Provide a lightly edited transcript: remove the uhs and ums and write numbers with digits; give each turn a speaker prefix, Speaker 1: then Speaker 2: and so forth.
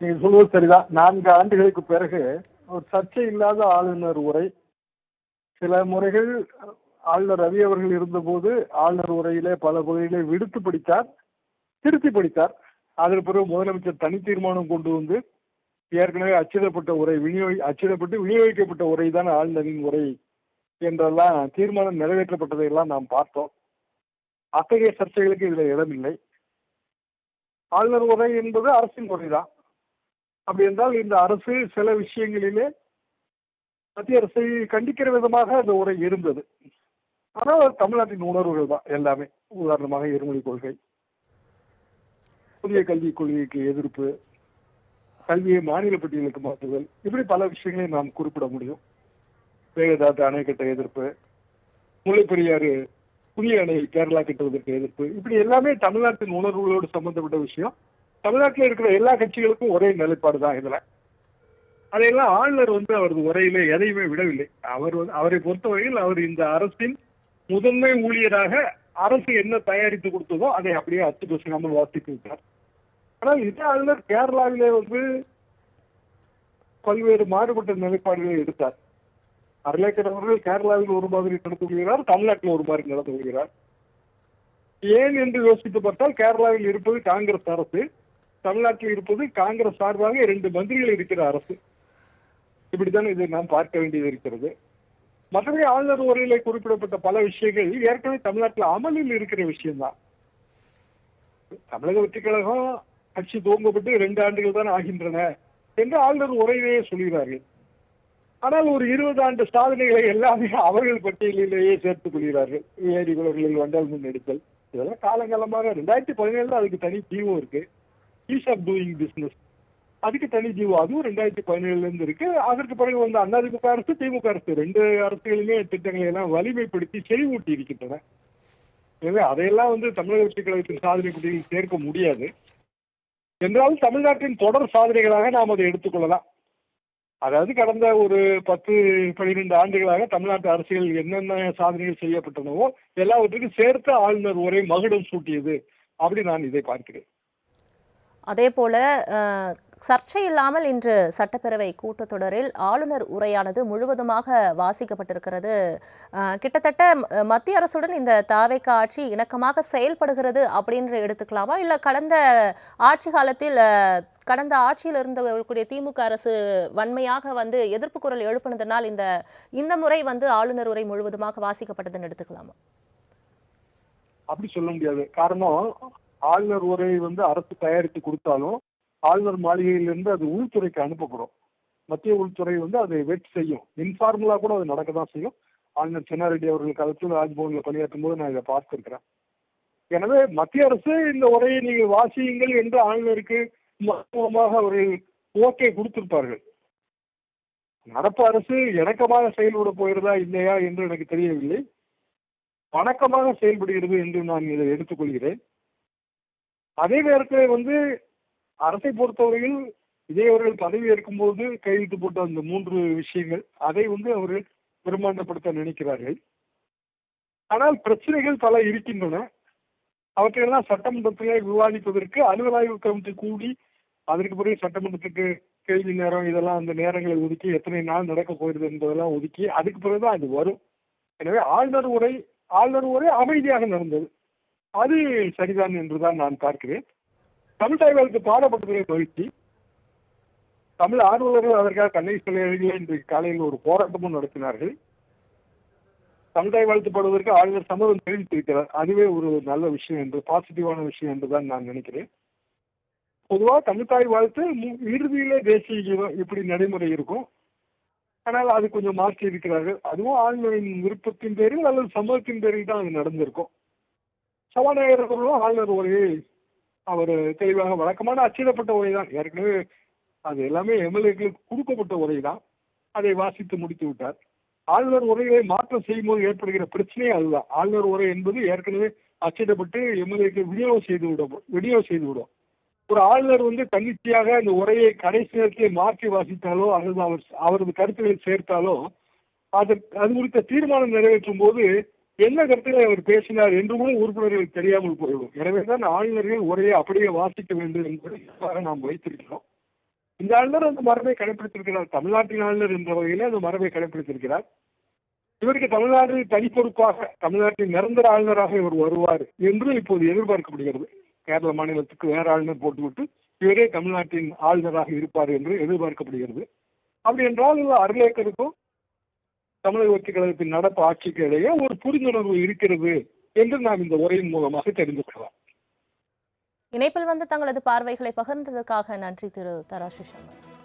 Speaker 1: நீங்க சொல்வது சரிதான். 4 ஆண்டுகளுக்கு பிறகு ஒரு சர்ச்சை இல்லாத ஆளுநர் உரை. சில முறைகள் ஆளுநர் ரவி அவர்கள் இருந்தபோது ஆளுநர் உரையிலே பல பகுதிகளை விடுத்து படித்தார், திருத்தி படித்தார். அதற்கு பிறகு முதலமைச்சர் தனி தீர்மானம் கொண்டு வந்து ஏற்கனவே அச்சிடப்பட்ட உரை அச்சிடப்பட்டு விநியோகிக்கப்பட்ட உரை தான் ஆளுநரின் உரை என்றெல்லாம் தீர்மானம் நிறைவேற்றப்பட்டதையெல்லாம் நாம் பார்த்தோம். அத்தகைய சர்ச்சைகளுக்கு இதுல இடமில்லை. ஆளுநர் உரை என்பது அரசின் உரைதான். அப்படி என்றால் இந்த அரசு சில விஷயங்களிலே மத்திய அரசை கண்டிக்கிற விதமாக அந்த உரை இருந்தது. ஆனால் அது தமிழ்நாட்டின் உணர்வுகள் தான் எல்லாமே. உதாரணமாக இருமொழி கொள்கை, புதிய கல்விக் கொள்கைக்கு எதிர்ப்பு, கல்வியை மாநில பட்டியலுக்கு மாற்றுதல், இப்படி பல விஷயங்களை நாம் குறிப்பிட முடியும். மேகதாது அணை கட்ட எதிர்ப்பு, முல்லைப்பெரியாறு புதிய அணை கேரளா கட்டுவதற்கு எதிர்ப்பு, இப்படி எல்லாமே தமிழ்நாட்டின் உணர்வுகளோடு சம்பந்தப்பட்ட விஷயம். தமிழ்நாட்டில் இருக்கிற எல்லா கட்சிகளுக்கும் ஒரே நிலைப்பாடு தான் இதுல. அதையெல்லாம் ஆளுநர் அவரது உரையிலே எதையுமே விடவில்லை. அவரை பொறுத்தவரையில் அவர் இந்த அரசின் முதன்மை ஊழியராக அரசு என்ன தயாரித்து கொடுத்ததோ அதை அப்படியே அச்சு பேசாமல் வாசித்து விட்டார். ஆனால் இதே ஆளுநர் கேரளாவிலே பல்வேறு மாறுபட்ட நிலைப்பாடுகளை எடுத்தார். அர்லேக்கர் அவர்கள் கேரளாவில் ஒரு மாதிரி நடந்து கொள்கிறார், தமிழ்நாட்டில் ஒரு மாதிரி நடந்து கொள்கிறார். ஏன் என்று யோசித்து பார்த்தால் கேரளாவில் இருப்பது காங்கிரஸ் அரசு, தமிழ்நாட்டில் இருப்பது காங்கிரஸ் சார்பாக 2 மந்திரிகள் இருக்கிற அரசு. இப்படித்தான் இதை நாம் பார்க்க வேண்டியது இருக்கிறது. மற்றபடி ஆளுநர் உரையிலே குறிப்பிடப்பட்ட பல விஷயங்கள் ஏற்கனவே தமிழ்நாட்டில் அமலில் இருக்கிற விஷயம்தான். தமிழக வெற்றிக் கழகம் கட்சி துவங்கப்பட்டு 2 ஆண்டுகள் தான் ஆகின்றன என்று ஆளுநர் உரையிலேயே சொல்கிறார்கள். ஆனால் ஒரு 20 ஆண்டு சாதனைகளை எல்லாமே அவர்கள் பட்டியலிலேயே சேர்த்துக் கொள்கிறார்கள். ஏரி குளங்களில் வண்டல் முன் எடுத்தல், இதெல்லாம் காலங்காலமாக 2017 அதுக்கு தனி ஜீவோ இருக்கு. ஈஸ் ஆஃப் டூயிங் பிசினஸ், அதுக்கு தனி ஜீவோ, அதுவும் 2017 இருந்து இருக்கு. அதற்கு பிறகு அதிமுக அரசு, திமுக அரசு 2 அரசுகளுமே திட்டங்களை எல்லாம் வலிமைப்படுத்தி செறிவூட்டி இருக்கின்றன. எனவே அதையெல்லாம் தமிழக வெற்றிக் கழகத்தின் சாதனை பட்டியலில் சேர்க்க முடியாது. என்றாலும் தமிழ்நாட்டின் தொடர் சாதனைகளாக நாம் அதை எடுத்துக்கொள்ளலாம். அதாவது கடந்த ஒரு 10-12 ஆண்டுகளாக தமிழ்நாட்டு அரசியல் என்னென்ன சாதனைகள் செய்யப்பட்டனவோ எல்லாவற்றுக்கும் சேர்த்து ஆளுநர் உரை மகுடம் சூட்டியது அப்படி நான் இதை பார்க்கிறேன்.
Speaker 2: அதே போல சர்ச்சை இல்லாமல் இன்று சட்டப்பேரவை கூட்டத்தொடரில் ஆளுநர் உரையானது முழுவதுமாக வாசிக்கப்பட்டிருக்கிறது. கிட்டத்தட்ட மத்திய அரசுடன் இந்த தாவேகா ஆட்சி இணக்கமாக செயல்படுகிறது அப்படின்னு எடுத்துக்கலாமா, இல்லை கடந்த ஆட்சி காலத்தில் கடந்த ஆட்சியில் இருந்தக்கூடிய திமுக அரசு வன்மையாக எதிர்ப்பு குரல் எழுப்பினதனால் இந்த முறை ஆளுநர் உரை முழுவதுமாக வாசிக்கப்பட்டதுன்னு எடுத்துக்கலாமா?
Speaker 1: அப்படி சொல்ல முடியாது. காரணம், ஆளுநர் உரை அரசு தயாரித்து கொடுத்தாலும் ஆளுநர் மாளிகையிலிருந்து அது உள்துறைக்கு அனுப்பப்படும். மத்திய உள்துறை அதை வெட் செய்யும். இன்ஃபார்மலா கூட அது நடக்க தான் செய்யும். ஆளுநர் சென்னாரெட்டி அவர்கள் காலத்தில் ராஜ்பவன்ல பணியாற்றும் போது நான் இதை பார்த்திருக்கிறேன். எனவே மத்திய அரசு இந்த உரையை நீங்கள் வாசியுங்கள் என்று ஆளுநருக்கு மருத்துவமாக அவர்கள் ஓகே கொடுத்திருப்பார்கள். நடப்பு அரசு இணக்கமாக செயல்பட போகிறதா இல்லையா என்று எனக்கு தெரியவில்லை. வணக்கமாக செயல்படுகிறது என்று நான் இதை எடுத்துக்கொள்கிறேன். அதே நேரத்தில் அரசை பொறுத்தவரையில் இதே அவர்கள் பதவி ஏற்கும் போது கையெழுத்து போட்ட அந்த 3 விஷயங்கள் அதை அவர்கள் பிரம்மாண்டப்படுத்த நினைக்கிறார்கள். ஆனால் பிரச்சனைகள் பல இருக்கின்றன. அவற்றையெல்லாம் சட்டமன்றத்திலே விவாதிப்பதற்கு அலுவல் ஆய்வு கமிட்டி கூடி அதற்கு பிறகு சட்டமன்றத்துக்கு கேள்வி நேரம் இதெல்லாம் அந்த நேரங்களை ஒதுக்கி எத்தனை நாள் நடக்க போகிறது என்பதெல்லாம் ஒதுக்கி அதுக்கு பிறகுதான் அது வரும். எனவே ஆளுநர் உரை அமைதியாக நடந்தது. அது சரிதான் என்றுதான் நான் பார்க்கிறேன். தமிழ் தாய்வாளுக்கு பாடப்பட்டதை மகிழ்ச்சி. தமிழ் ஆர்வலர்கள் அதற்காக கண்ணை சிலைகளை இன்றைக்கு காலையில் ஒரு போராட்டமும் நடத்தினார்கள். தமிழ் தாய் வாழ்த்துப்படுவதற்கு ஆளுநர் சம்மதம் தெரிவித்திருக்கிறார். அதுவே ஒரு நல்ல விஷயம் என்று, பாசிட்டிவான விஷயம் என்றுதான் நான் நினைக்கிறேன். பொதுவாக தமிழ் தாய் வாழ்த்து இறுதியிலே தேசிய கீதம் இப்படி நடைமுறை இருக்கும். ஆனால் அது கொஞ்சம் மாற்றி இருக்கிறார்கள். அதுவும் ஆளுநரின் விருப்பத்தின் பேரில் அல்லது சம்மதத்தின் பேரில் தான் அது நடந்திருக்கும். சபாநாயகர்களும் ஆளுநர் உரையை அவர் தெளிவாக வழக்கமான அச்சிடப்பட்ட உரை தான், ஏற்கனவே அது எல்லாமே எம்எல்ஏக்களுக்கு கொடுக்கப்பட்ட உரை தான், அதை வாசித்து முடித்து விட்டார். ஆளுநர் உரையை மாற்றம் செய்யும் போது ஏற்படுகிற பிரச்சனையே அதுதான். ஆளுநர் உரை என்பது ஏற்கனவே அச்சிடப்பட்டு எம்எல்ஏக்கு விநியோகம் செய்து விடும். ஒரு ஆளுநர் தன்னிச்சையாக அந்த உரையை கடைசி நேரத்தில் மாற்றி வாசித்தாலோ அல்லது அவரது கருத்துக்களை சேர்த்தாலோ அது குறித்த தீர்மானம் நிறைவேற்றும் போது என்ன கருத்துக்களை அவர் பேசினார் என்று கூட உறுப்பினர்கள் தெரியாமல் போய்விடும். எனவேதான் ஆளுநர்கள் உரையை அப்படியே வாசிக்க வேண்டும் என்பதை நாம் வைத்திருக்கிறோம். இந்த ஆளுநர் அந்த மரபை கடைபிடித்திருக்கிறார். தமிழ்நாட்டின் ஆளுநர் என்ற வகையில் அந்த மரபை கடைபிடித்திருக்கிறார். இவருக்கு தமிழ்நாடு தனி பொறுப்பாக, தமிழ்நாட்டின் நிரந்தர ஆளுநராக இவர் வருவார் என்று இப்போது எதிர்பார்க்கப்படுகிறது. கேரள மாநிலத்துக்கு வேற ஆளுநர் போட்டுவிட்டு இவரே தமிழ்நாட்டின் ஆளுநராக இருப்பார் என்று எதிர்பார்க்கப்படுகிறது. அப்படி என்றால் அருளேக்கருக்கும் தமிழக வெற்றி கழகத்தின் நடப்பு ஆட்சிக்கு இடையே ஒரு புரிந்துணர்வு இருக்கிறது என்று நாம் இந்த உரையின் மூலமாக தெரிந்து கொள்ளலாம்.
Speaker 2: இணைப்பில் வந்து தங்களது பார்வைகளை பகிர்ந்ததற்காக நன்றி திரு தராசு சண்முகம்.